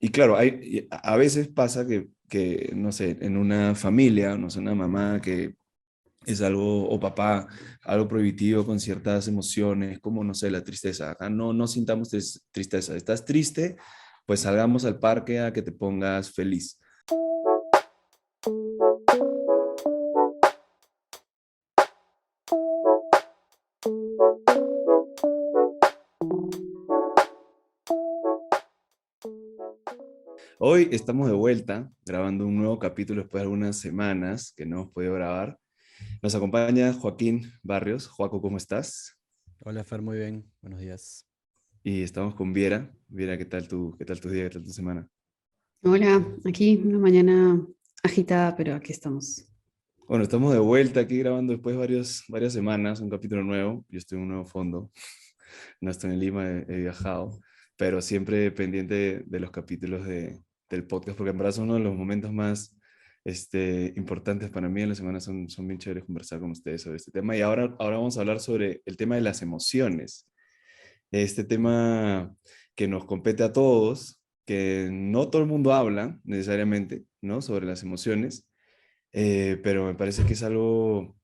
y claro, a veces pasa que, no sé, en una familia, no sé, una mamá que es algo, o papá, algo prohibitivo con ciertas emociones, como, no sé, la tristeza. Acá no sintamos tristeza. ¿Estás triste? Pues salgamos al parque a que te pongas feliz. Hoy estamos de vuelta grabando un nuevo capítulo después de algunas semanas que no hemos podido grabar. Nos acompaña Joaquín Barrios. Joaco, ¿cómo estás? Hola Fer, muy bien, buenos días. Y estamos con Viera. Viera, qué tal tu día, qué tal tu semana? Hola, aquí una mañana agitada, pero aquí estamos. Bueno, estamos de vuelta aquí grabando después de varias semanas, un capítulo nuevo. Yo estoy en un nuevo fondo. No estoy en Lima, he viajado, pero siempre pendiente de los capítulos del podcast, porque en verdad son uno de los momentos más importantes para mí en la semana. Son bien chéveres conversar con ustedes sobre este tema. Y ahora vamos a hablar sobre el tema de las emociones. Este tema que nos compete a todos, que no todo el mundo habla necesariamente, ¿no? Sobre las emociones, pero me parece que es algo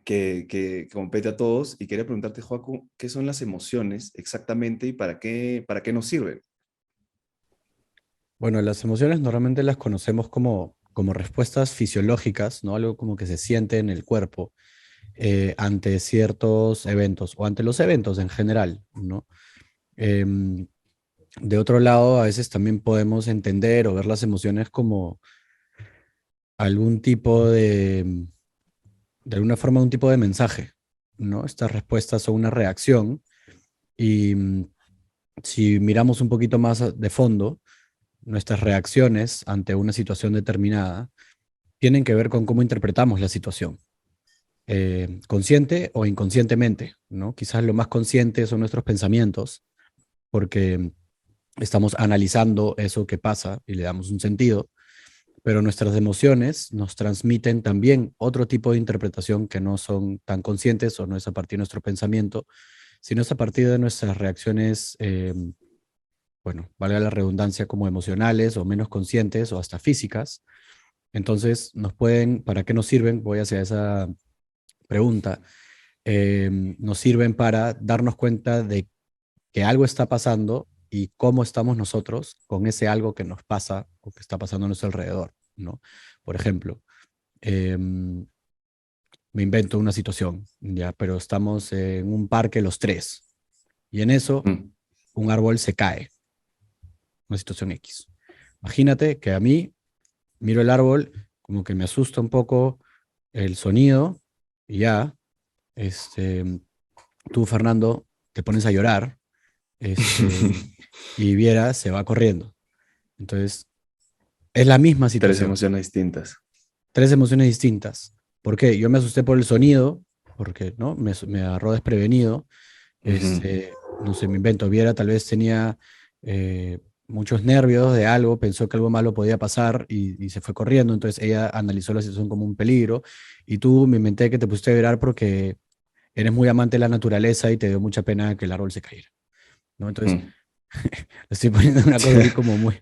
que compete a todos. Y quería preguntarte, Joaco, ¿qué son las emociones exactamente y para qué nos sirven? Bueno, las emociones normalmente las conocemos como respuestas fisiológicas, ¿no? Algo como que se siente en el cuerpo ante ciertos eventos o ante los eventos en general, ¿no? Em, de otro lado, a veces también podemos entender o ver las emociones como algún tipo de alguna forma, un tipo de mensaje, ¿no? Estas respuestas son una reacción y si miramos un poquito más de fondo, nuestras reacciones ante una situación determinada tienen que ver con cómo interpretamos la situación, consciente o inconscientemente, ¿no? Quizás lo más consciente son nuestros pensamientos, porque estamos analizando eso que pasa y le damos un sentido, pero nuestras emociones nos transmiten también otro tipo de interpretación que no son tan conscientes o no es a partir de nuestro pensamiento, sino es a partir de nuestras reacciones, bueno, valga la redundancia, como emocionales o menos conscientes o hasta físicas. Entonces, ¿para qué nos sirven? Voy hacia esa pregunta. Nos sirven para darnos cuenta de que algo está pasando y cómo estamos nosotros con ese algo que nos pasa o que está pasando a nuestro alrededor, ¿no? Por ejemplo, em, me invento una situación, ya, pero estamos en un parque los tres y en eso Mm. un árbol se cae, una situación X. Imagínate que a mí miro el árbol, como que me asusta un poco el sonido y ya, este, tú, Fernando, te pones a llorar, y Viera se va corriendo. Entonces, es la misma Tres situación, emociones distintas. tres emociones distintas. ¿Por qué? Yo me asusté por el sonido, porque ¿no? Me agarró desprevenido. Ujú. No sé, me invento, Viera tal vez tenía muchos nervios de algo, pensó que algo malo podía pasar y se fue corriendo, entonces ella analizó la situación como un peligro y tú me inventé que te pusiste a llorar porque eres muy amante de la naturaleza y te dio mucha pena que el árbol se cayera, ¿no? Entonces, Mm. estoy poniendo una cosa así como muy,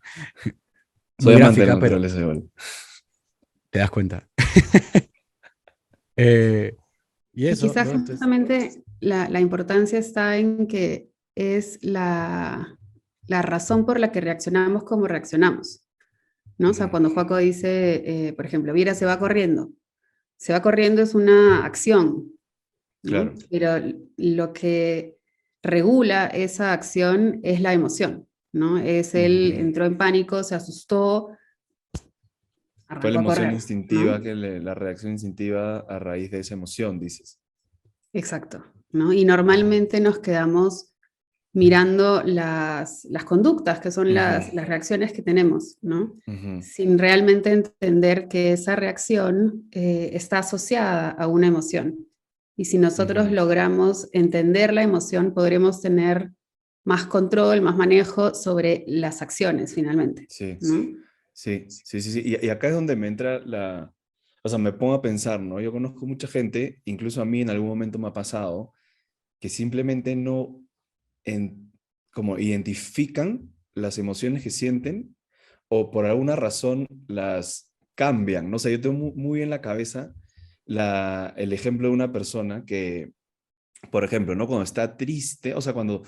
Soy muy amante de la gráfica, pero naturaleza igual. te das cuenta. Eh, y Y eso, quizás ¿no? Entonces, justamente la importancia está en que es la razón por la que reaccionamos como reaccionamos, ¿no? O sea, Ujú. cuando Joaco dice, por ejemplo, Vira se va corriendo es una acción, ¿no? Claro. Pero lo que regula esa acción es la emoción, ¿no? Es él Ujú. entró en pánico, se asustó, Fue la arrancó a emoción correr, instintiva, ¿no? la reacción instintiva a raíz de esa emoción, dices. Exacto, ¿no? Y Ujú. normalmente nos quedamos mirando las conductas, que son Ujú. las reacciones que tenemos, ¿no? Ujú. Sin realmente entender que esa reacción está asociada a una emoción. Y si nosotros Ujú. logramos entender la emoción, podremos tener más control, más manejo sobre las acciones finalmente, Sí, ¿no? sí. Y acá es donde me entra o sea, me pongo a pensar, ¿no? Yo conozco mucha gente, incluso a mí en algún momento me ha pasado, que simplemente no, en, como identifican las emociones que sienten o por alguna razón las cambian. No sé, yo tengo muy en la cabeza el ejemplo de una persona que, por ejemplo, ¿no? Cuando está triste, o sea, cuando,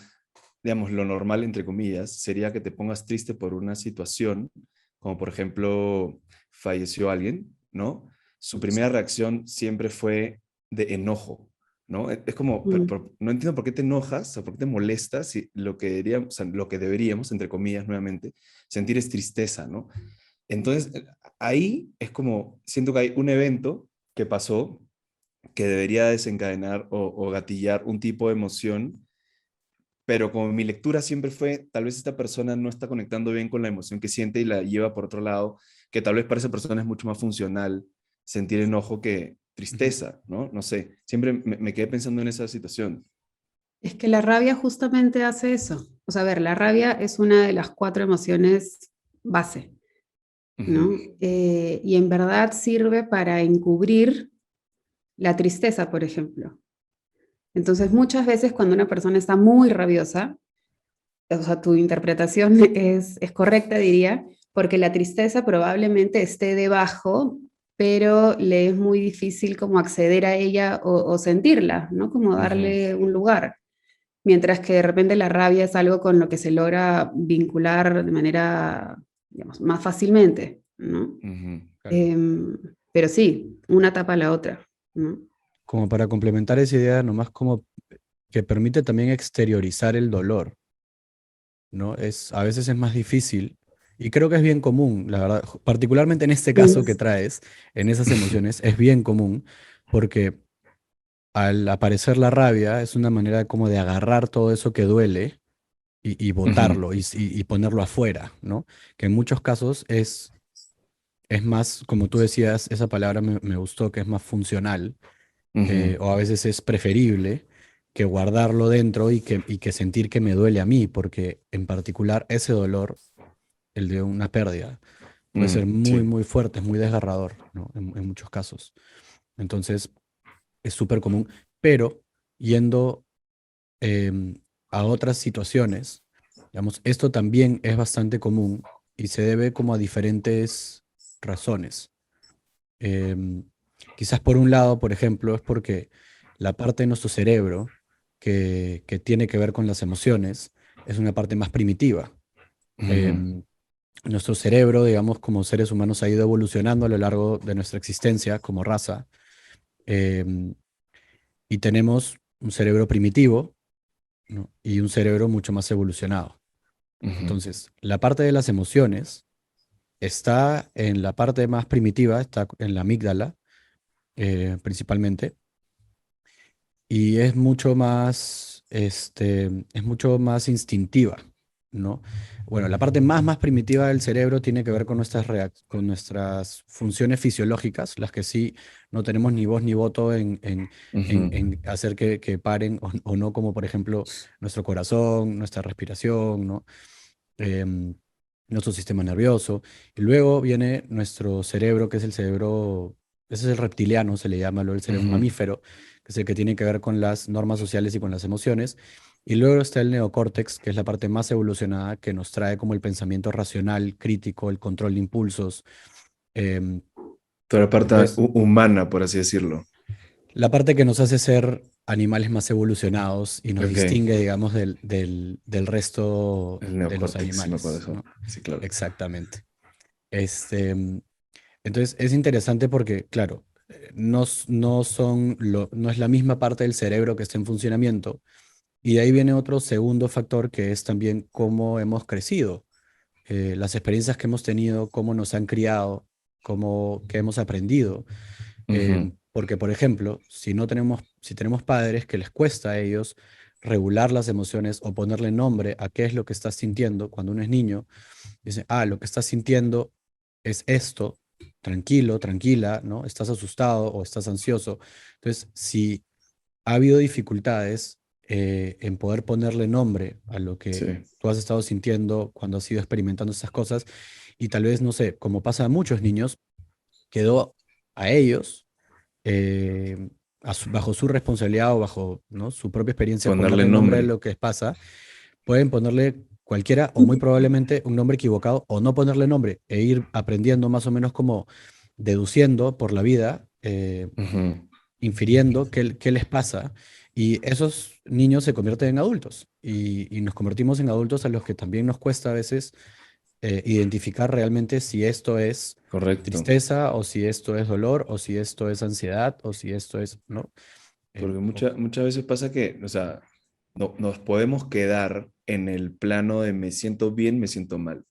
digamos, lo normal, entre comillas, sería que te pongas triste por una situación, como por ejemplo, falleció alguien, ¿no? Su primera reacción siempre fue de enojo, ¿no? Es como, Mm. no entiendo por qué te enojas o por qué te molestas si lo que deberíamos, o sea, lo que deberíamos, entre comillas, nuevamente, sentir es tristeza, ¿no? Entonces, ahí es como, siento que hay un evento que pasó que debería desencadenar o gatillar un tipo de emoción, pero como mi lectura siempre fue, tal vez esta persona no está conectando bien con la emoción que siente y la lleva por otro lado, que tal vez para esa persona es mucho más funcional sentir enojo que Ujú. tristeza, ¿no? No sé, siempre me quedé pensando en esa situación. Es que la rabia justamente hace eso. O sea, a ver, la rabia es una de las cuatro emociones base, Ujú, ¿no? Y en verdad sirve para encubrir la tristeza, por ejemplo. Entonces, muchas veces cuando una persona está muy rabiosa, o sea, tu interpretación es correcta, diría, porque la tristeza probablemente esté debajo, pero le es muy difícil como acceder a ella o sentirla, ¿no? Como ujú, darle un lugar. Mientras que de repente la rabia es algo con lo que se logra vincular de manera, digamos, más fácilmente, ¿no? ujú, Claro. Em, pero sí, una tapa a la otra, ¿no? Como para complementar esa idea, nomás como que permite también exteriorizar el dolor, ¿no? A veces es más difícil y creo que es bien común, la verdad, particularmente en este caso que Sí. traes, en esas emociones, es bien común porque al aparecer la rabia es una manera como de agarrar todo eso que duele y ujú, botarlo y ponerlo afuera, ¿no? Que en muchos casos es más, como tú decías, esa palabra me gustó, que es más funcional, ujú, o a veces es preferible que guardarlo dentro y que sentir que me duele a mí, porque en particular ese dolor, el de una pérdida, puede ser muy, sí. muy fuerte, es muy desgarrador, ¿no? En muchos casos. Entonces, es súper común, pero yendo em, a otras situaciones, digamos, esto también es bastante común y se debe como a diferentes razones. Em, Quizás por un lado, por ejemplo, es porque la parte de nuestro cerebro que tiene que ver con las emociones es una parte más primitiva. Ujú, Em, Nuestro cerebro, digamos, como seres humanos ha ido evolucionando a lo largo de nuestra existencia como raza, em, y tenemos un cerebro primitivo, ¿no? Y un cerebro mucho más evolucionado. ujú, Entonces, la parte de las emociones está en la parte más primitiva, está en la amígdala, principalmente, y es mucho más instintiva, ¿no? Bueno, la parte más primitiva del cerebro tiene que ver con con nuestras funciones fisiológicas, las que sí no tenemos ni voz ni voto ujú, en hacer que paren o no, como por ejemplo nuestro corazón, nuestra respiración, ¿no? Em, Nuestro sistema nervioso. Y luego viene nuestro cerebro, que es el cerebro, ese es el reptiliano, se le llama luego el cerebro ujú, mamífero, que es el que tiene que ver con las normas sociales y con las emociones. Y luego está el neocórtex, que es la parte más evolucionada, que nos trae como el pensamiento racional, crítico, el control de impulsos. Em, Toda la parte entonces, humana, por así decirlo. la parte que nos hace ser animales más evolucionados y nos Ok, distingue, digamos, del resto el de los neocórtex, sí me acuerdo de animales, eso. ¿no? Sí, claro. Exactamente. Este, entonces es interesante porque, claro, no es la misma parte del cerebro que está en funcionamiento. Y de ahí viene otro segundo factor que es también cómo hemos crecido, las experiencias que hemos tenido, cómo nos han criado, qué hemos aprendido. Ujú, Porque, por ejemplo, si tenemos padres que les cuesta a ellos regular las emociones o ponerle nombre a qué es lo que estás sintiendo cuando uno es niño, dice, lo que estás sintiendo es esto, tranquilo, tranquila, ¿no? Estás asustado o estás ansioso. Entonces, si ha habido dificultades en poder ponerle nombre a lo sí. que tú has estado sintiendo cuando has ido experimentando estas cosas, y tal vez, no sé, como pasa a muchos niños, quedó a ellos, eh, bajo su responsabilidad o bajo, ¿no?, su propia experiencia, Ponerle ponerle nombre a nombre. lo que les pasa. Pueden ponerle cualquiera, o muy probablemente un nombre equivocado, o no ponerle nombre, e ir aprendiendo más o menos como deduciendo por la vida, Ujú. infiriendo qué les pasa, y esos niños se convierten en adultos, y nos convertimos en adultos a los que también nos cuesta a veces identificar realmente si esto es Correcto. tristeza, o si esto es dolor, o si esto es ansiedad, o si esto es, ¿no? Porque O- muchas veces pasa que, o sea, no, nos podemos quedar en el plano de me siento bien, me siento mal.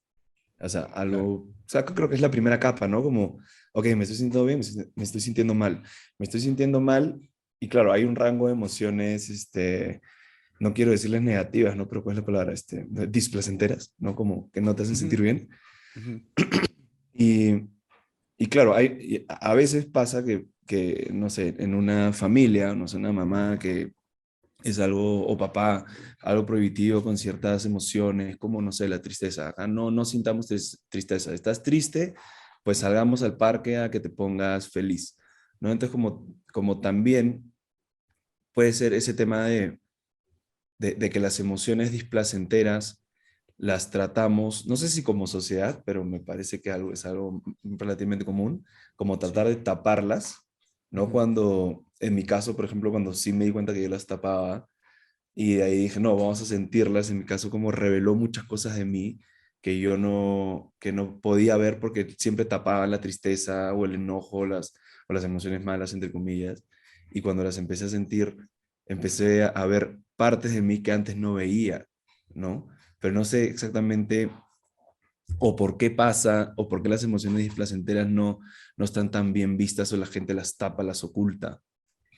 O sea, Claro. o sea, creo que es la primera capa, ¿no? Como, ok, me estoy sintiendo bien, me estoy sintiendo mal. Me estoy sintiendo mal y claro, hay un rango de emociones, no quiero decirles negativas, ¿no? Pero ¿cuál es la palabra? Displacenteras, ¿no? Como que no te hacen Ujú, sentir bien. ujú. Y, y claro, a veces pasa que, no sé, en una familia, no sé, una mamá que es algo, o papá, algo prohibitivo con ciertas emociones, como, no sé, la tristeza. Acá no sintamos tristeza. ¿Estás triste? Pues salgamos al parque a que te pongas feliz, ¿no? Entonces, como también puede ser ese tema de que las emociones displacenteras las tratamos, no sé si como sociedad, pero me parece que es algo relativamente común, como Sí. tratar de taparlas, ¿no? Ujú. Cuando, en mi caso, por ejemplo, cuando sí me di cuenta que yo las tapaba, y de ahí dije, no, vamos a sentirlas. En mi caso, como reveló muchas cosas de mí que no podía ver porque siempre tapaba la tristeza o el enojo o las emociones malas, entre comillas. Y cuando las empecé a sentir, empecé a ver partes de mí que antes no veía, ¿no? Pero no sé exactamente o por qué pasa o por qué las emociones displacenteras no están tan bien vistas o la gente las tapa, las oculta.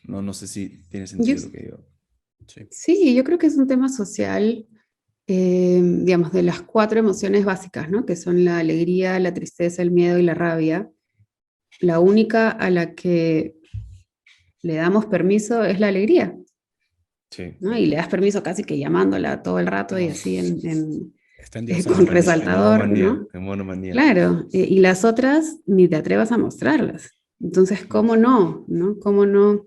No sé si tiene Yo, sentido lo que digo. Sí. sí, yo creo que es un tema social, digamos, de las 4 emociones básicas, ¿no? Que son la alegría, la tristeza, el miedo y la rabia. La única a la que le damos permiso es la alegría, Sí. ¿no? Y le das permiso casi que llamándola todo el rato y No, así está endiosada. con En modo resaltador, manía, ¿no? en modo manía. Claro, y las otras ni te atrevas a mostrarlas. Entonces, ¿cómo no? ¿No? ¿Cómo no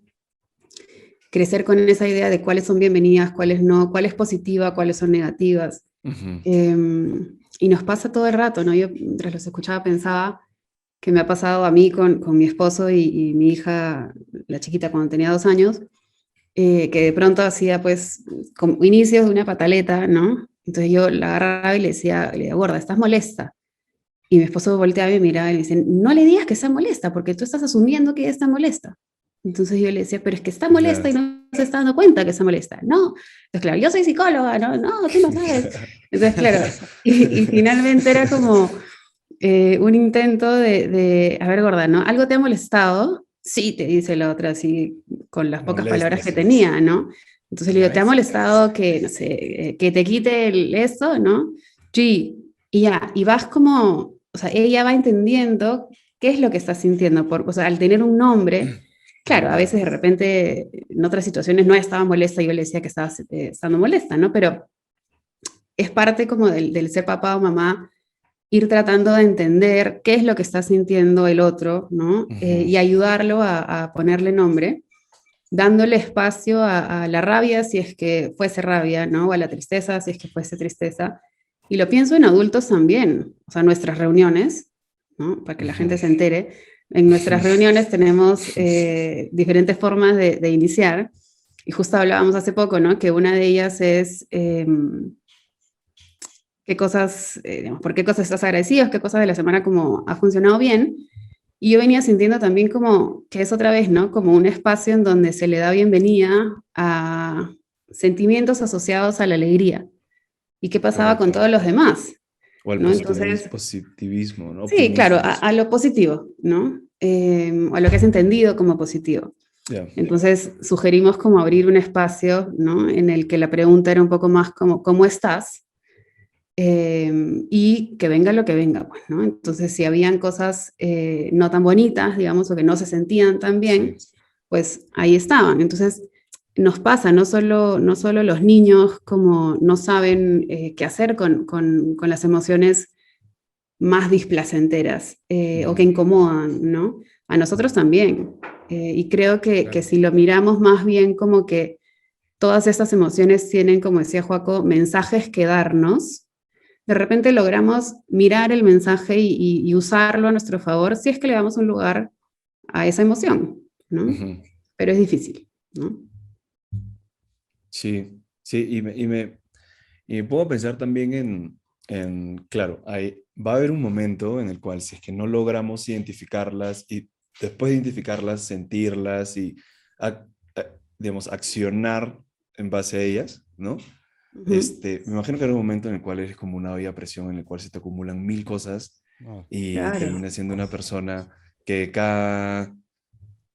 crecer con esa idea de cuáles son bienvenidas, cuáles no, cuál es positiva, cuáles son negativas? Ujú. Y nos pasa todo el rato, ¿no? Yo mientras los escuchaba pensaba que me ha pasado a mí con mi esposo y mi hija, la chiquita cuando tenía 2 años, que de pronto hacía pues como inicios de una pataleta, ¿no? Entonces yo la agarraba y le decía, gorda, ¿estás molesta? Y mi esposo volteaba y me miraba y me dice, no le digas que está molesta, porque tú estás asumiendo que ella está molesta. Entonces yo le decía, pero es que está molesta Ya. y no se está dando cuenta que está molesta. No, entonces claro, yo soy psicóloga, no, no, tú no sabes. Entonces claro, y finalmente era como un intento a ver, gorda, ¿no? ¿Algo te ha molestado? Sí, te dice la otra así, con las pocas palabras que Molestias. tenía, ¿no? Entonces le digo, ¿te ha Nice. molestado que, no sé, que te quite esto, ¿no? Sí, y ya, y vas como, o sea, ella va entendiendo qué es lo que está sintiendo, o sea, al tener un nombre, claro, a Ya. veces de repente en otras situaciones no estaba molesta, yo le decía que estaba estando molesta, ¿no? Pero es parte como del ser papá o mamá, ir tratando de entender qué es lo que está sintiendo el otro, ¿no? Ujú. Y ayudarlo a ponerle nombre, dándole espacio a la rabia si es que fuese rabia, ¿no? O a la tristeza si es que fuese tristeza. Y lo pienso en adultos también, o sea, nuestras reuniones, ¿no? Para que la Ujú. gente se entere. En nuestras reuniones tenemos diferentes formas de iniciar. Y justo hablábamos hace poco, ¿no? Que una de ellas es qué cosas, digamos, por qué cosas estás agradecido, qué cosas de la semana como ha funcionado bien. Y yo venía sintiendo también como que es otra vez, ¿no? Como un espacio en donde se le da bienvenida a sentimientos asociados a la alegría. ¿Y qué pasaba con Correcto. todos los demás? O el ¿No? Entonces, positivismo, ¿no? sí, claro, Optimismo. a lo positivo, ¿no? O a lo que es entendido como positivo. Ya. Entonces, sugerimos como abrir un espacio, ¿no? En el que la pregunta era un poco más como, ¿cómo estás? Y que venga lo que venga, pues, ¿no? Entonces, si habían cosas no tan bonitas, digamos, o que no se sentían tan bien, Sí. pues ahí estaban. Entonces, nos pasa, no solo los niños como no saben qué hacer con las emociones más displacenteras o que Ujú. incomodan, ¿no? A nosotros también. Y creo que Claro. si lo miramos más bien como que todas estas emociones tienen, como decía Joaco, mensajes que darnos, de repente logramos mirar el mensaje y usarlo a nuestro favor si es que le damos un lugar a esa emoción, ¿no? Ujú. Pero es difícil, ¿no? Sí, sí, y me puedo pensar también claro, va a haber un momento en el cual si es que no logramos identificarlas y después de identificarlas, sentirlas y, ac- digamos, accionar en base a ellas, ¿no? Ujú, Me imagino que hay un momento en el cual eres como una olla a presión, en el cual se te acumulan mil cosas Ah, y claro. terminas siendo una persona que cada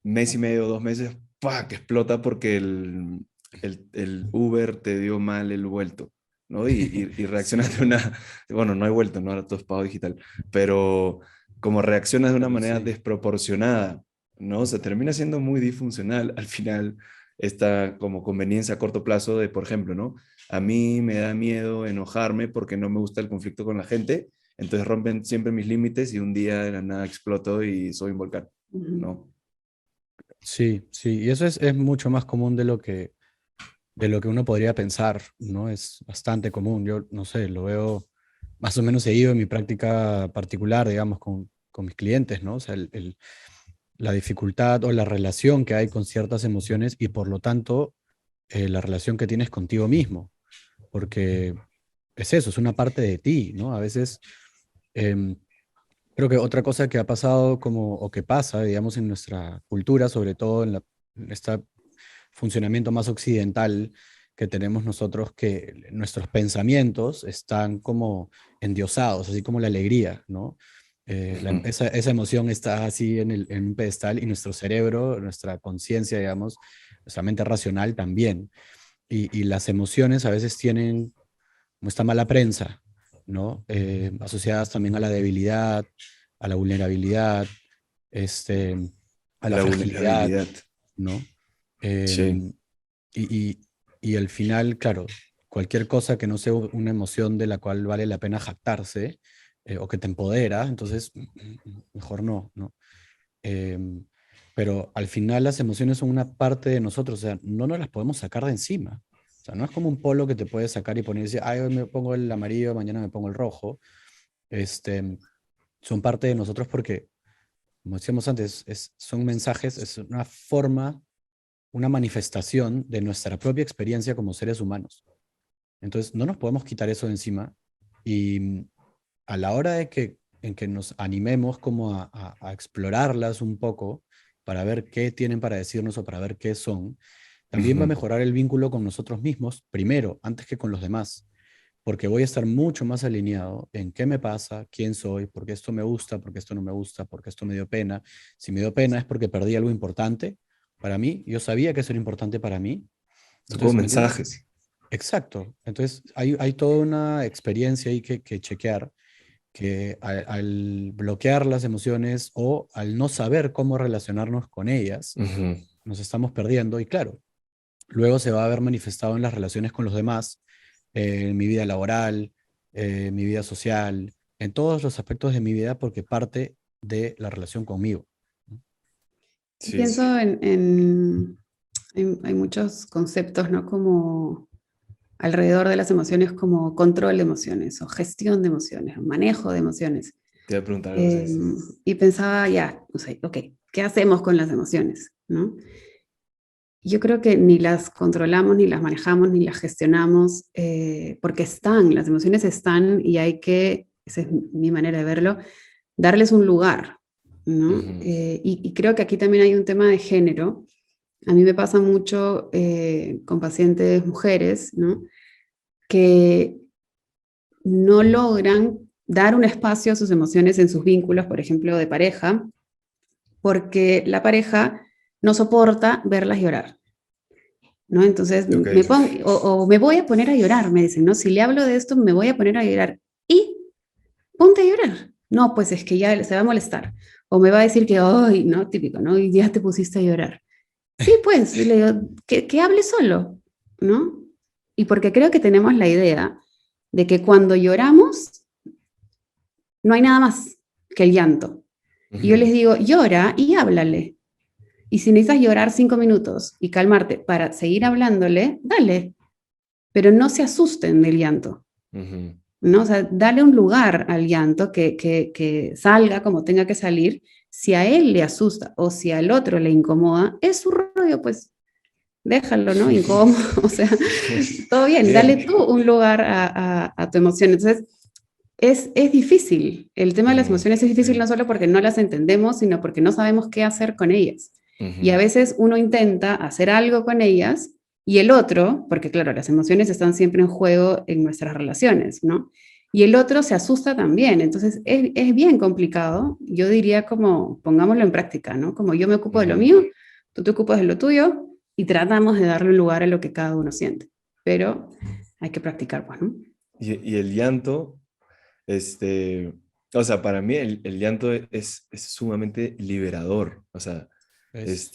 mes y medio, 2 meses, ¡pah!, que explota porque el Uber te dio mal el vuelto, ¿no? Y reaccionas de sí, una, bueno, no hay vuelto, ¿no? Ahora todo es pago digital, pero como reaccionas de una pero manera sí. desproporcionada, ¿no? O sea, termina siendo muy disfuncional al final esta como conveniencia a corto plazo de, por ejemplo, ¿no? A mí me da miedo enojarme porque no me gusta el conflicto con la gente, entonces rompen siempre mis límites y un día de la nada exploto y soy un volcán, Ujú. ¿no? Sí, sí, y eso es mucho más común de lo que uno podría pensar, ¿no? Es bastante común. Yo, no sé, lo veo más o menos seguido en mi práctica particular, digamos, con mis clientes, ¿no? O sea, la dificultad o la relación que hay con ciertas emociones y por lo tanto la relación que tienes contigo mismo, porque es eso, es una parte de ti, ¿no? A veces em, creo que otra cosa que ha pasado como, o que pasa, digamos, en nuestra cultura, sobre todo en este funcionamiento más occidental que tenemos nosotros, que nuestros pensamientos están como endiosados, así como la alegría, ¿no? Ujú. Esa emoción está así en un pedestal y nuestro cerebro, nuestra conciencia, digamos, nuestra mente racional también. Y las emociones a veces tienen como esta mala prensa, ¿no? Asociadas también a la debilidad, a la vulnerabilidad, este, a A la la fragilidad, vulnerabilidad. ¿no? Sí. Em, y al final, claro, cualquier cosa que no sea una emoción de la cual vale la pena jactarse o que te empodera, entonces mejor no, ¿no? Em, pero al final las emociones son una parte de nosotros, o sea, no nos las podemos sacar de encima. O sea, no es como un polo que te puedes sacar y poner y decir, ay, hoy me pongo el amarillo, mañana me pongo el rojo. Este, son parte de nosotros porque, como decíamos antes, son mensajes, es una forma, una manifestación de nuestra propia experiencia como seres humanos. Entonces, no nos podemos quitar eso de encima y a la hora en que nos animemos como a explorarlas un poco para ver qué tienen para decirnos o para ver qué son, también va a Ujú. mejorar el vínculo con nosotros mismos primero, antes que con los demás, porque voy a estar mucho más alineado en qué me pasa, quién soy, por qué esto me gusta, por qué esto no me gusta, por qué esto me dio pena. Si me dio pena es porque perdí algo importante para mí, yo sabía que eso era importante para mí. Son como Entonces, ¿me entiendes? mensajes. Exacto. Entonces, hay toda una experiencia ahí que chequear, que al bloquear las emociones o al no saber cómo relacionarnos con ellas, Ujú. nos estamos perdiendo y claro, luego se va a ver manifestado en las relaciones con los demás, en mi vida laboral, en mi vida social, en todos los aspectos de mi vida porque parte de la relación conmigo. ¿No? Sí, sí. Pienso hay muchos conceptos, ¿no? Como alrededor de las emociones, como control de emociones, o gestión de emociones, o manejo de emociones. Te voy a preguntar algo así. Eh, y pensaba, ya, no sé, ok, ¿qué hacemos con las emociones? ¿No? Yo creo que ni las controlamos, ni las manejamos, ni las gestionamos, porque están, las emociones están y hay que, esa es mi manera de verlo, darles un lugar, ¿no? Ujú. Y creo que aquí también hay un tema de género. A mí me pasa mucho con pacientes mujeres, ¿no? Que no logran dar un espacio a sus emociones en sus vínculos, por ejemplo, de pareja, porque la pareja no soporta verlas llorar, ¿no? Entonces Ok. me pongo, o me voy a poner a llorar, me dicen, ¿no? Si le hablo de esto, me voy a poner a llorar. Y ponte a llorar. No, pues es que ya se va a molestar. O me va a decir que, ay, no, típico, ¿no? Y ya te pusiste a llorar. Sí, pues, le digo, que hable solo, ¿no? Y porque creo que tenemos la idea de que cuando lloramos no hay nada más que el llanto. Y yo Ujú. les digo, llora y háblale. Y si necesitas llorar 5 minutos y calmarte para seguir hablándole, dale. Pero no se asusten del llanto. Ujú. ¿no? O sea, dale un lugar al llanto que salga como tenga que salir. Si a él le asusta o si al otro le incomoda, es su rollo, pues déjalo, ¿no? Incómodo, o sea, todo bien, dale Bien. tú un lugar a tu emoción. Entonces, es difícil. El tema de las Sí, emociones es difícil sí. no solo porque no las entendemos, sino porque no sabemos qué hacer con ellas. Y a Ujú, veces uno intenta hacer algo con ellas y el otro, porque claro, las emociones están siempre en juego en nuestras relaciones, ¿no? Y el otro se asusta también. Entonces es bien complicado. Yo diría como, pongámoslo en práctica, ¿no? Como yo me ocupo de lo ujú. mío, tú te ocupas de lo tuyo y tratamos de darle un lugar a lo que cada uno siente. Pero hay que practicar, pues, ¿no? Y el llanto, este, o sea, para mí el llanto es sumamente liberador. Es,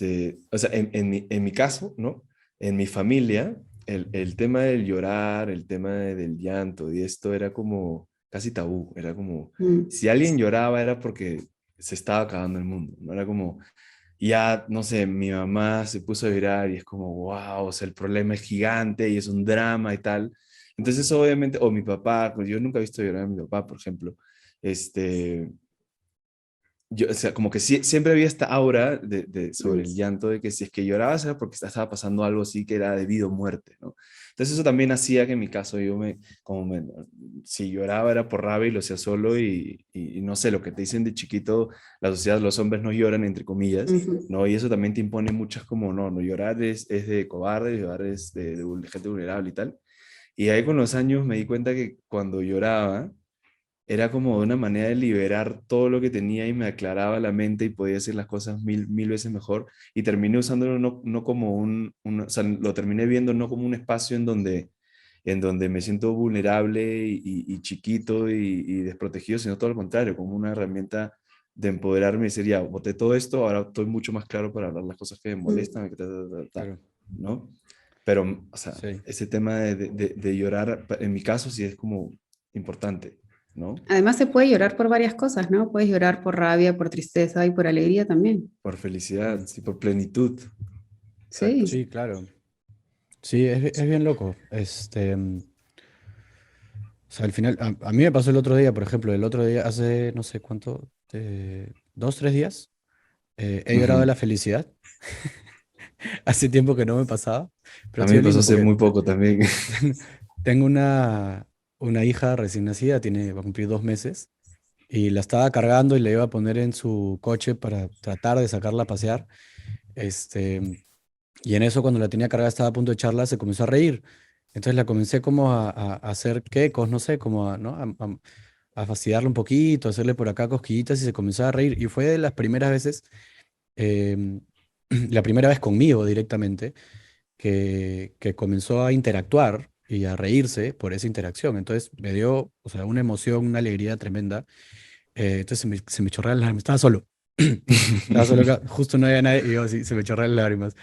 O sea, en mi caso, ¿no? En mi familia, el tema del llorar, el tema del llanto y esto era como casi tabú. Era como, Mm. si alguien lloraba era porque se estaba acabando el mundo, ¿no? Era como, ya, no sé, mi mamá se puso a llorar y es como, wow, o sea, el problema es gigante y es un drama y tal. Entonces, obviamente, o mi papá, pues yo nunca he visto llorar a mi papá, por ejemplo, este, yo, o sea, como que siempre había esta aura sobre Mm. el llanto de que si es que llorabas era porque estaba pasando algo así que era debido a muerte, ¿no? Entonces eso también hacía que en mi caso si lloraba era por rabia y lo hacía solo y no sé, lo que te dicen de chiquito, la sociedad, los hombres no lloran, entre comillas, Ujú. ¿no? Y eso también te impone muchas como, no, no llorar es de cobarde, llorar es de gente vulnerable y tal. Y ahí con los años me di cuenta que cuando lloraba, era como una manera de liberar todo lo que tenía y me aclaraba la mente y podía hacer las cosas mil veces mejor. Y terminé usándolo no como o sea, lo terminé viendo no como un espacio en donde me siento vulnerable y chiquito y desprotegido, sino todo lo contrario, como una herramienta de empoderarme y decir, ya, boté todo esto, ahora estoy mucho más claro para hablar las cosas que me Mm. molestan, claro, ¿no? Pero, o sea, sí. ese tema de llorar, en mi caso sí es como importante, ¿no? Además se puede llorar por varias cosas, ¿no? Puedes llorar por rabia, por tristeza y por alegría también. Por felicidad, Mm. sí, por plenitud. Exacto. Sí. Sí, claro. Sí, es bien loco. O sea, al final, a mí me pasó el otro día, por ejemplo, el otro día, hace no sé cuánto, 2, 3 días, he llorado de Ujú. la felicidad. Hace tiempo que no me pasaba, pero A ha mí me sido pasó lindo hace porque muy poco también. tengo una hija recién nacida, va a cumplir 2 meses, y la estaba cargando y la iba a poner en su coche para tratar de sacarla a pasear. Este, y en eso, cuando la tenía cargada, estaba a punto de echarla, se comenzó a reír. Entonces la comencé como a hacer quecos, no sé, como a, ¿no? a fastidiarle un poquito, a hacerle por acá cosquillitas y se comenzó a reír. Y fue de las primeras veces, em, la primera vez conmigo directamente, que comenzó a interactuar y a reírse por esa interacción. Entonces me dio, o sea, una emoción, una alegría tremenda. Entonces se me chorrearon las lágrimas. Estaba solo. Estaba solo acá, justo no había nadie y yo sí, se me chorrearon las lágrimas. Mm.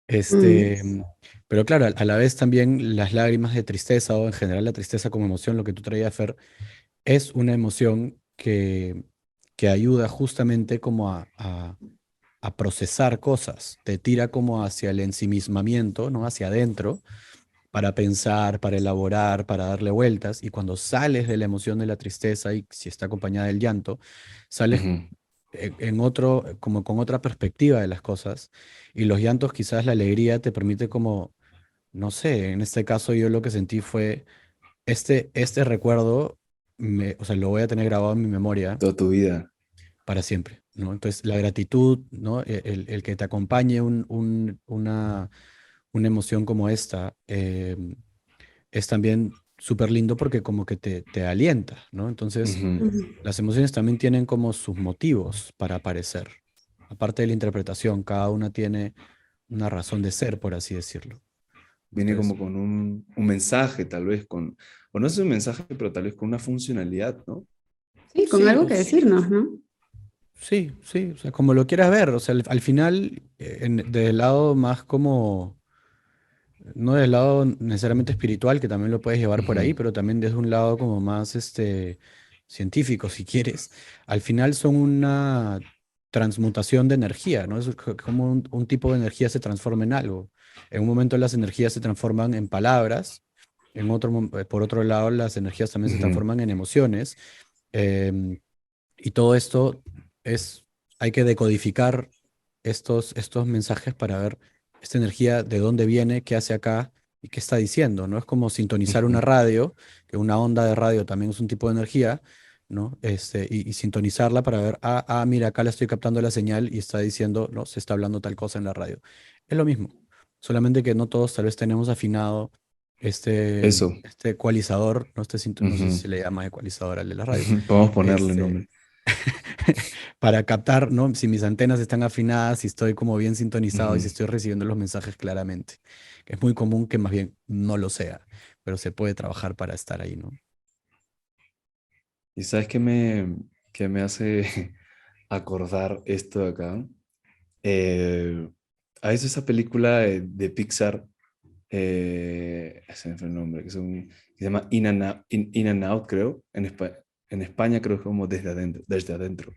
Este, pero claro, a la vez también las lágrimas de tristeza o en general la tristeza como emoción, lo que tú traías, Fer, es una emoción que ayuda justamente como a procesar cosas, te tira como hacia el ensimismamiento, ¿no? Hacia adentro, para pensar, para elaborar, para darle vueltas, y cuando sales de la emoción de la tristeza y si está acompañada del llanto, sales Ujú. en otro, como con otra perspectiva de las cosas, y los llantos, quizás la alegría te permite como, no sé, en este caso yo lo que sentí fue este recuerdo, o sea, lo voy a tener grabado en mi memoria Toda tu vida. para siempre, ¿no? Entonces, la gratitud, ¿no? El que te acompañe una emoción como esta, es también súper lindo porque como que te alienta, ¿no? Entonces, Ujú. Ujú. las emociones también tienen como sus motivos para aparecer. Aparte de la interpretación, cada una tiene una razón de ser, por así decirlo. Viene Entonces, como con un mensaje, tal vez o no es un mensaje, pero tal vez con una funcionalidad, ¿no? Sí, con sí, algo que decirnos, ¿no? sí, sí, o sea, como lo quieras ver, o sea, al final, del lado más como, no del lado necesariamente espiritual, que también lo puedes llevar por Ujú. ahí, pero también desde un lado como más científico, si quieres, al final son una transmutación de energía, ¿no? Es como un tipo de energía se transforma en algo. En un momento las energías se transforman en palabras Por otro lado, las energías también se Ujú. transforman en emociones. em, y todo esto es, hay que decodificar estos mensajes para ver esta energía de dónde viene, qué hace acá y qué está diciendo, ¿no? Es como sintonizar una Ujú. radio, que una onda de radio también es un tipo de energía, ¿no? Y sintonizarla para ver, mira, acá le estoy captando la señal y está diciendo, no, se está hablando tal cosa en la radio. Es lo mismo, solamente que no todos tal vez tenemos afinado Eso. este ecualizador, no, no sé si Ujú. se le llama ecualizador al de la radio, Podemos ponerle este, nombre. para captar, ¿no? Si mis antenas están afinadas, si estoy como bien sintonizado y si Ujú. estoy recibiendo los mensajes claramente. Es muy común que más bien no lo sea, pero se puede trabajar para estar ahí, ¿no? ¿Y sabes qué me hace acordar esto de acá? Eh, ¿Has visto esa película de Pixar? Se me fue el nombre, que se llama In and Out, creo. En España creo que es como Desde Adentro. Desde Adentro.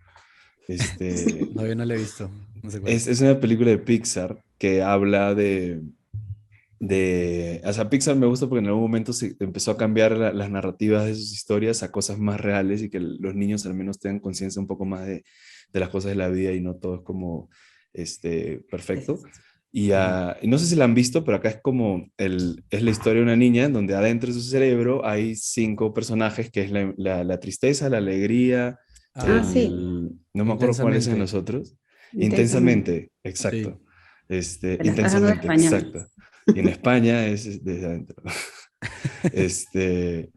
Este, No, yo no lo he visto, no sé cuál es. es una película de Pixar que habla o sea, Pixar me gusta porque en algún momento se empezó a cambiar las narrativas de sus historias a cosas más reales y que los niños al menos tengan conciencia un poco más de las cosas de la vida y no todo es como perfecto. Ujú. Y no sé si la han visto, pero acá es como es la historia de una niña en donde adentro de su cerebro hay 5 personajes, que es la tristeza, la alegría, Ah, sí, no me acuerdo cuál es en Intensamente, los otros. intensamente. Intensamente, sí. exacto. Te la estás dando de Intensamente, español. exacto. Y en España es desde adentro. Este,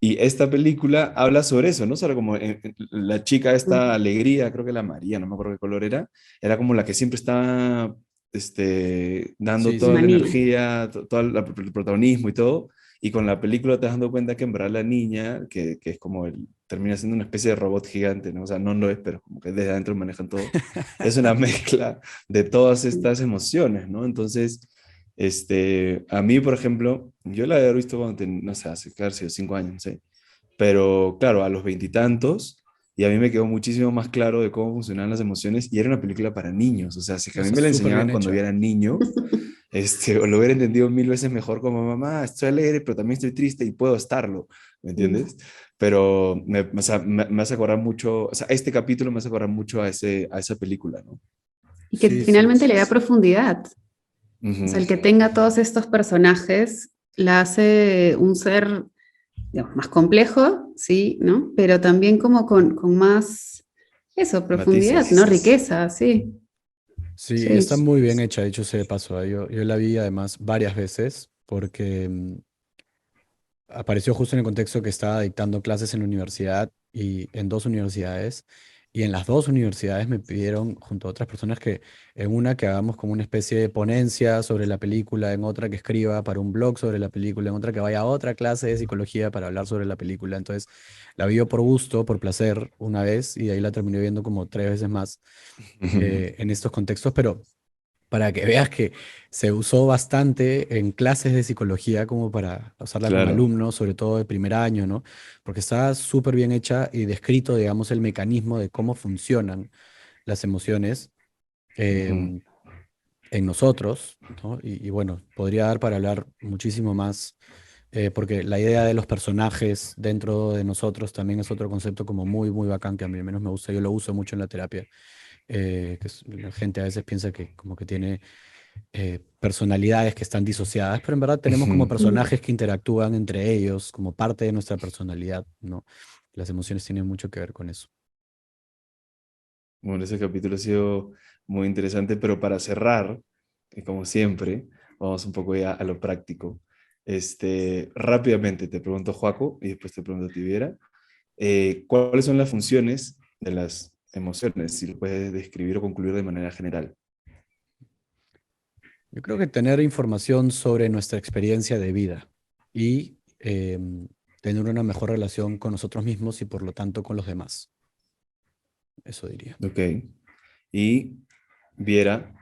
y esta película habla sobre eso, ¿no? Sobre como la chica, esta Ujú. alegría, creo que la María, no me acuerdo qué color era como la que siempre estaba dando Sí, toda sí. la Manía. energía, todo el protagonismo y todo. Y con la película te das dando cuenta que en verdad la niña, que es como termina siendo una especie de robot gigante, ¿no? O sea, no lo es, pero como que desde adentro manejan todo. Es una mezcla de todas estas emociones, ¿no? Entonces, a mí, por ejemplo, yo la había visto cuando, no sé, hace casi 5 años, no sé. Pero claro, a los veintitantos, y a mí me quedó muchísimo más claro de cómo funcionaban las emociones, y era una película para niños. O sea, si que No, a mí está me la súper enseñaban bien cuando yo hecha. era niño, o lo hubiera entendido 1000 veces mejor como mamá, estoy alegre, pero también estoy triste y puedo estarlo, ¿me entiendes? Pero o sea, me hace acordar mucho, o sea, este capítulo me hace acordar mucho a esa película, ¿no? Y que Sí, sí. finalmente le da profundidad. O sea, Ujú. el que tenga todos estos personajes la hace un ser, digamos, más complejo, sí, ¿no? Pero también como con más, eso, profundidad, ¿no? Matices. Riqueza, sí, Sí, y sí. está muy bien hecha, dicho sea de paso. Yo la vi además varias veces porque apareció justo en el contexto que estaba dictando clases en la universidad y en dos universidades. Y en las dos universidades me pidieron, junto a otras personas, que en una que hagamos como una especie de ponencia sobre la película, en otra que escriba para un blog sobre la película, en otra que vaya a otra clase de psicología para hablar sobre la película. Entonces la vi yo por gusto, por placer, una vez y de ahí la terminé viendo como 3 veces más en estos contextos, pero para que veas que se usó bastante en clases de psicología como para usarla con Claro. alumnos, sobre todo de primer año, ¿no? Porque está súper bien hecha y descrito, digamos, el mecanismo de cómo funcionan las emociones Ujú. em, en nosotros, ¿no? Y bueno, podría dar para hablar muchísimo más, porque la idea de los personajes dentro de nosotros también es otro concepto como muy, muy bacán que a mí al menos me gusta, yo lo uso mucho en la terapia, la gente a veces piensa que como que tiene personalidades que están disociadas, pero en verdad tenemos como Ujú. Mm. personajes que interactúan entre ellos como parte de nuestra personalidad, ¿no? Las emociones tienen mucho que ver con eso. Bueno, ese capítulo ha sido muy interesante, pero para cerrar, como siempre, vamos un poco ya a lo práctico. Rápidamente te pregunto, Joaco, y después te pregunto a Tibiera, ¿cuáles son las funciones de las emociones? Si lo puedes describir o concluir de manera general. Yo creo que tener información sobre nuestra experiencia de vida y tener una mejor relación con nosotros mismos y por lo tanto con los demás. Eso diría. Ok. Y Viera,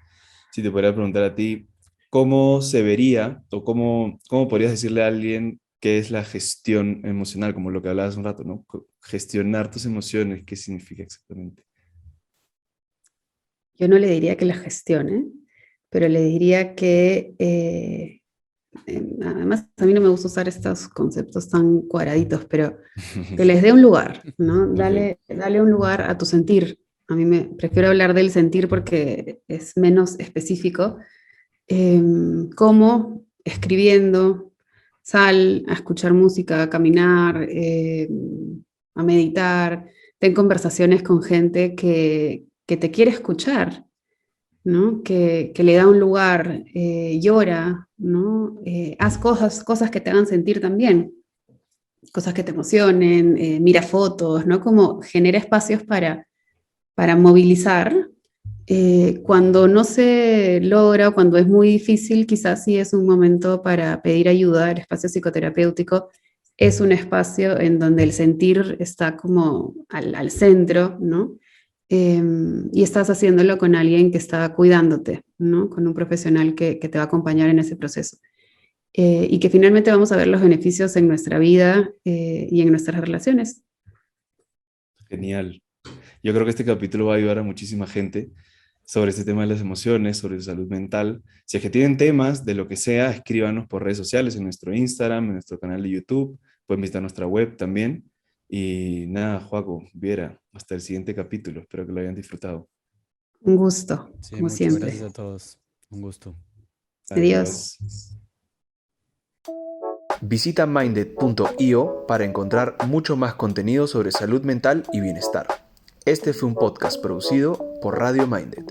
si te pudiera preguntar a ti, ¿cómo se vería o cómo podrías decirle a alguien qué es la gestión emocional, como lo que hablabas un rato, ¿no? Gestionar tus emociones, ¿qué significa exactamente? Yo no le diría que la gestione, pero le diría que además a mí no me gusta usar estos conceptos tan cuadraditos, pero que les dé un lugar, ¿no? Ok. Dale un lugar a tu sentir. A mí me prefiero hablar del sentir porque es menos específico. Como escribiendo, sal a escuchar música, a caminar, a meditar, ten conversaciones con gente que te quiere escuchar, ¿no? Que le da un lugar, llora, ¿no? Haz cosas que te hagan sentir también, cosas que te emocionen, mira fotos, ¿no? Como genera espacios para movilizar. Cuando no se logra, cuando es muy difícil, quizás sí es un momento para pedir ayuda. El espacio psicoterapéutico es un espacio en donde el sentir está como al centro, ¿no? Y estás haciéndolo con alguien que está cuidándote, ¿no? Con un profesional que te va a acompañar en ese proceso. Y que finalmente vamos a ver los beneficios en nuestra vida y en nuestras relaciones. Genial. Yo creo que este capítulo va a ayudar a muchísima gente sobre este tema de las emociones, sobre salud mental. Si es que tienen temas de lo que sea, escríbanos por redes sociales, en nuestro Instagram, en nuestro canal de YouTube, pueden visitar nuestra web también. Y nada, Joaco, Viera, hasta el siguiente capítulo. Espero que lo hayan disfrutado. Un gusto, Sí, como muchas gracias siempre. a todos. Un gusto. Adiós. Adiós. Visita minded.io para encontrar mucho más contenido sobre salud mental y bienestar. Este fue un podcast producido por Radio Minded.